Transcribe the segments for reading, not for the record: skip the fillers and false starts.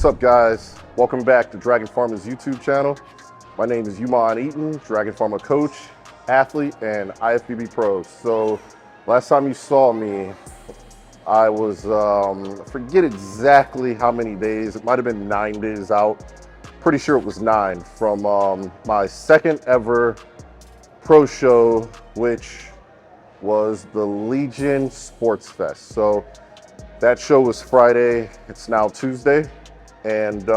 up, guys? Welcome back to Dragon Pharma's YouTube channel. My name is Yumon Eaton, Dragon Pharma coach, athlete, and IFBB pro. So last time you saw me, I was, I forget exactly how many days. It might have been 9 days out. Pretty sure it was 9 from my second ever pro show, which was the Legion Sports Fest. So that show was Friday. It's now Tuesday. And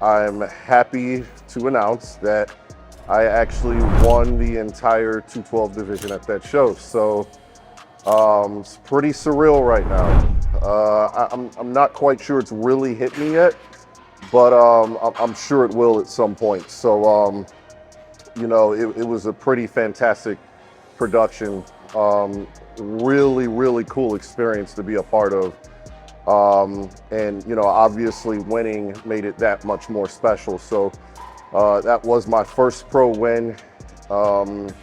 I'm happy to announce that I actually won the entire 212 division at that show. So it's pretty surreal right now. I'm not quite sure it's really hit me yet, but I'm sure it will at some point. So, you know, it was a pretty fantastic production. Really, really cool experience to be a part of. And, you know, obviously winning made it that much more special. So that was my first pro win. And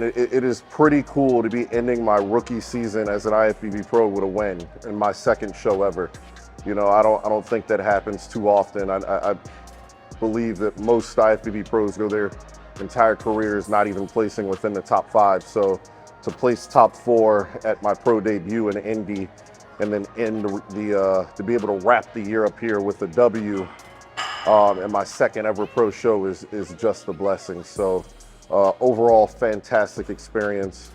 it is pretty cool to be ending my rookie season as an IFBB pro with a win in my second show ever. You know, I don't think that happens too often. I believe that most IFBB pros go their entire careers not even placing within the top 5. So to place top 4 at my pro debut in Indy, and then to be able to wrap the year up here with a W and my second ever pro show is just a blessing. So overall, fantastic experience.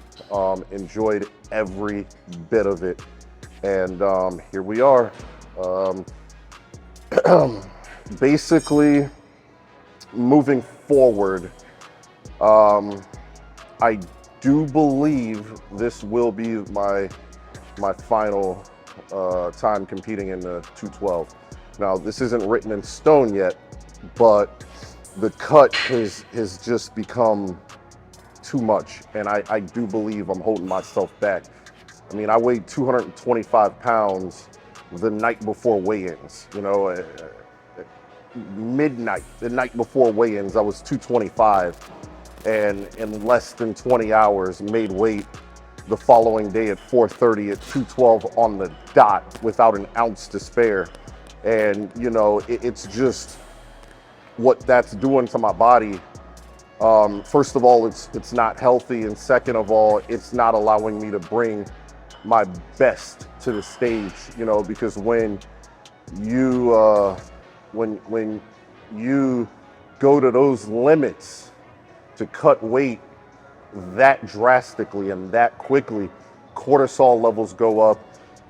Enjoyed every bit of it. And here we are. Basically, moving forward, I do believe this will be my final time competing in the 212. Now, this isn't written in stone yet, but the cut has just become too much, and I do believe I'm holding myself back. I mean, I weighed 225 pounds the night before weigh-ins. You know, midnight, the night before weigh-ins, I was 225, and in less than 20 hours made weight the following day at 4:30 at 212 on the dot without an ounce to spare. And, you know, it's just what that's doing to my body. First of all, it's not healthy, and second of all, it's not allowing me to bring my best to the stage, you know, because when you when you go to those limits to cut weight that drastically and that quickly, cortisol levels go up.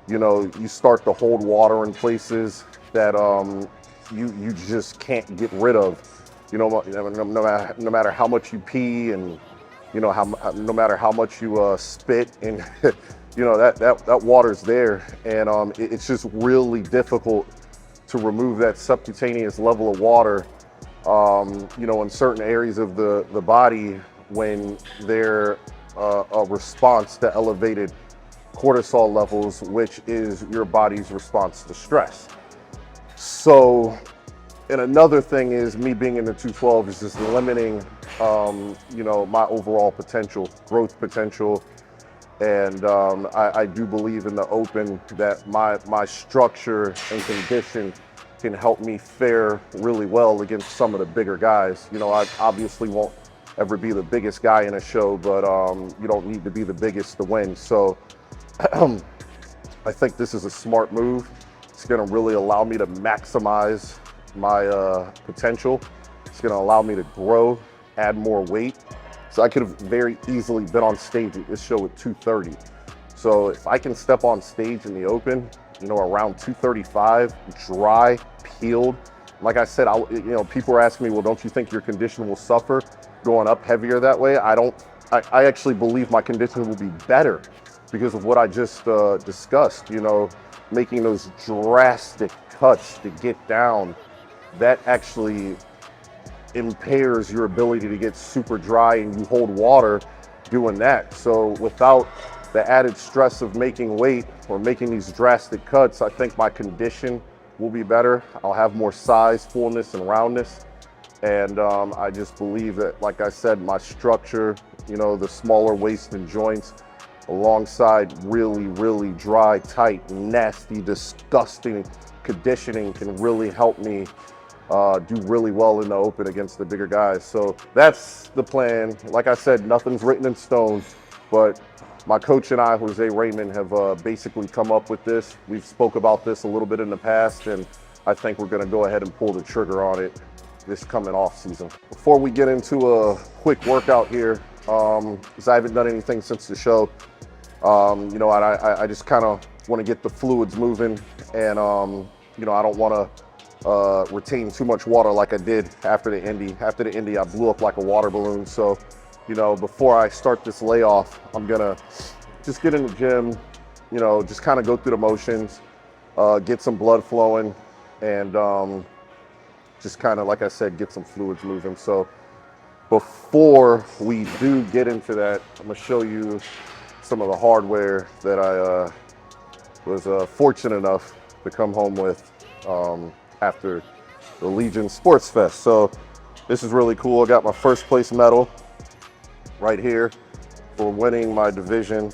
You know, you start to hold water in places that you just can't get rid of. You know, no matter how much you pee, and you know no matter how much you spit, and you know that water's there, and it's just really difficult to remove that subcutaneous level of water. You know, in certain areas of the body, when they're a response to elevated cortisol levels, which is your body's response to stress. So, and another thing is me being in the 212 is just limiting, you know, my overall potential, growth potential. And I do believe in the open that my structure and condition can help me fare really well against some of the bigger guys. You know, I obviously won't ever be the biggest guy in a show, but you don't need to be the biggest to win. So I think this is a smart move. It's gonna really allow me to maximize my potential. It's gonna allow me to grow, add more weight. So I could have very easily been on stage at this show at 230. So if I can step on stage in the open, you know, around 235, dry, peeled. Like I said, you know, people are asking me, well, don't you think your condition will suffer going up heavier that way? I actually believe my condition will be better because of what I just discussed. You know, making those drastic cuts to get down, that actually impairs your ability to get super dry, and you hold water doing that. So without the added stress of making weight or making these drastic cuts, I think my condition will be better. I'll have more size, fullness, and roundness. And I just believe that, like I said, my structure, you know, the smaller waist and joints, alongside really, really dry, tight, nasty, disgusting conditioning can really help me do really well in the open against the bigger guys. So that's the plan. Like I said, nothing's written in stone, but my coach and I, Jose Raymond, have basically come up with this. We've spoke about this a little bit in the past, and I think we're gonna go ahead and pull the trigger on it this coming off season. Before we get into a quick workout here, because I haven't done anything since the show, you know, I just kind of want to get the fluids moving, and you know, I don't want to retain too much water like I did after the Indy. After the Indy, I blew up like a water balloon. So, you know, before I start this layoff, I'm gonna just get in the gym, you know, just kind of go through the motions, get some blood flowing, and just kind of, like I said, get some fluids moving. So before we do get into that, I'm gonna show you some of the hardware that I was fortunate enough to come home with after the Legion Sports Fest. So this is really cool. I got my first place medal right here for winning my division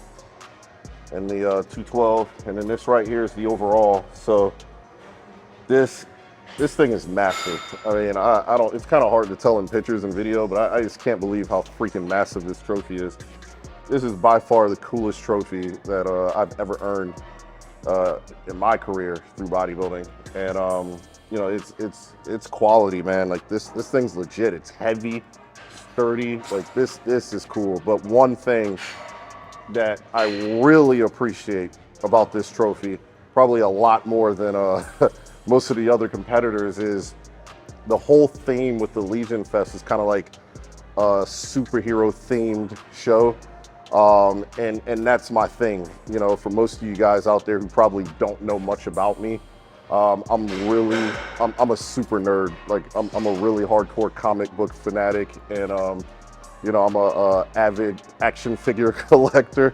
in the 212, and then this right here is the overall. So this thing is massive. I mean, I don't, it's kind of hard to tell in pictures and video, but I just can't believe how freaking massive this trophy is. This is by far the coolest trophy that I've ever earned in my career through bodybuilding. And you know, it's quality, man. Like this thing's legit. It's heavy, sturdy. Like this is cool. But one thing that I really appreciate about this trophy, probably a lot more than most of the other competitors, is the whole theme with the Legion Fest is kind of like a superhero themed show. And that's my thing. You know, for most of you guys out there who probably don't know much about me, I'm a super nerd. Like I'm a really hardcore comic book fanatic, and you know, I'm a avid action figure collector.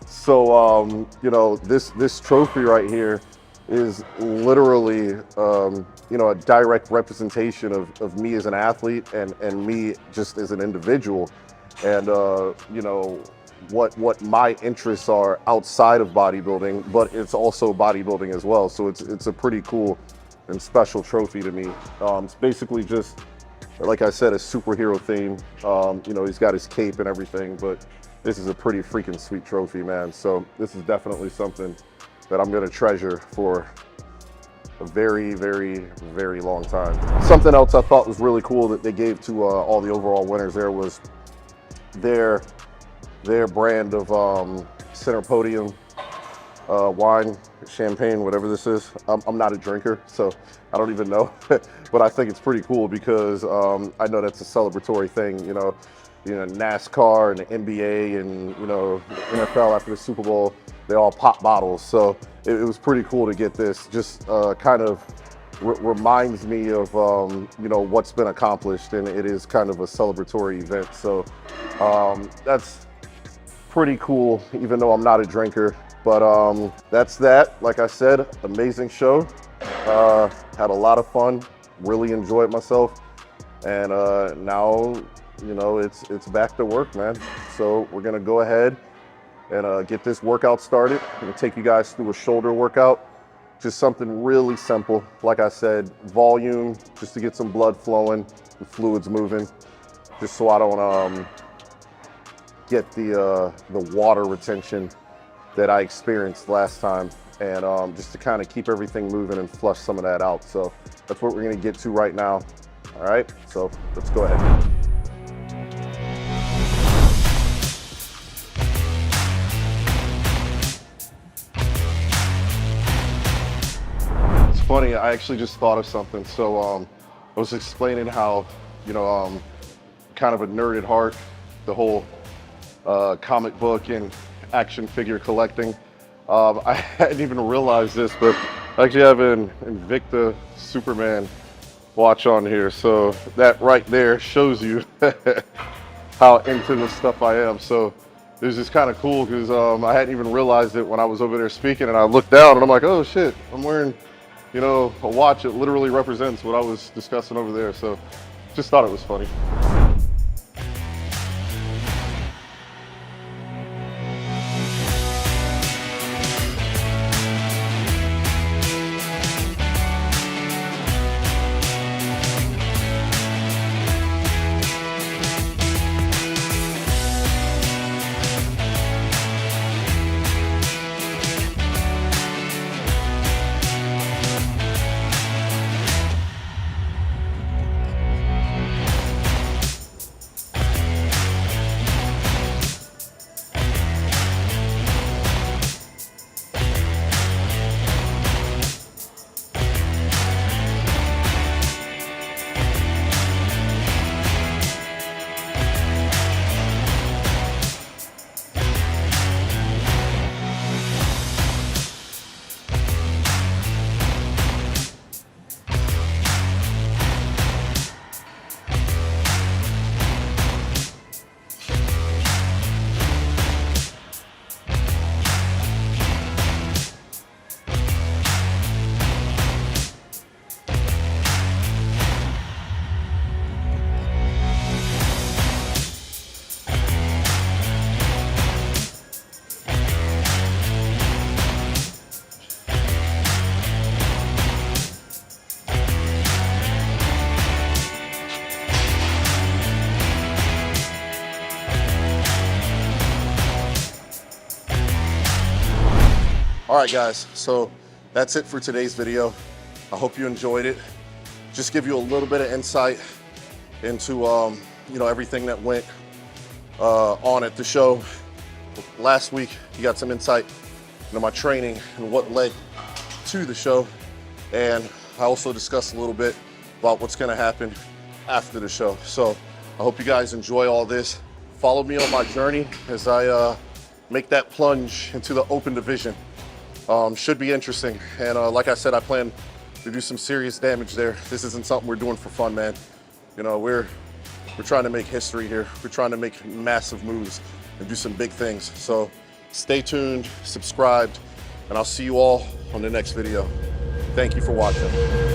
So you know, this trophy right here is literally you know, a direct representation of me as an athlete and me just as an individual, and you know, what my interests are outside of bodybuilding, but it's also bodybuilding as well. So it's a pretty cool and special trophy to me. It's basically just, like I said, a superhero theme. You know, he's got his cape and everything, but this is a pretty freaking sweet trophy, man. So this is definitely something that I'm gonna treasure for a very, very, very long time. Something else I thought was really cool that they gave to all the overall winners there was their brand of center podium wine, champagne, whatever this is. I'm not a drinker, so I don't even know, but I think it's pretty cool because I know that's a celebratory thing. You know, NASCAR and the NBA and, you know, the NFL after the Super Bowl, they all pop bottles. So it was pretty cool to get this. Just kind of reminds me of you know, what's been accomplished, and it is kind of a celebratory event. So that's pretty cool, even though I'm not a drinker. But that's that. Like I said, amazing show. Had a lot of fun, really enjoyed myself, and now, you know, it's back to work, man. So we're gonna go ahead and get this workout started. I'm gonna take you guys through a shoulder workout, just something really simple. Like I said, volume, just to get some blood flowing, the fluids moving, just so I don't get the water retention that I experienced last time, and just to kind of keep everything moving and flush some of that out. So that's what we're gonna get to right now. All right, so let's go ahead. It's funny, I actually just thought of something. So I was explaining how, you know, kind of a nerd at heart, the whole comic book and action figure collecting. I hadn't even realized this, but I actually have an Invicta Superman watch on here. So that right there shows you how into this stuff I am. So it was just kind of cool because I hadn't even realized it when I was over there speaking, and I looked down and I'm like, oh shit, I'm wearing, you know, a watch that literally represents what I was discussing over there. So just thought it was funny. All right, guys, so that's it for today's video. I hope you enjoyed it. Just give you a little bit of insight into you know, everything that went on at the show. Last week, you got some insight into my training and what led to the show. And I also discussed a little bit about what's gonna happen after the show. So I hope you guys enjoy all this. Follow me on my journey as I make that plunge into the open division. Should be interesting. And like I said, I plan to do some serious damage there. This isn't something we're doing for fun, man. You know, we're trying to make history here. We're trying to make massive moves and do some big things. So stay tuned, subscribed, and I'll see you all on the next video. Thank you for watching.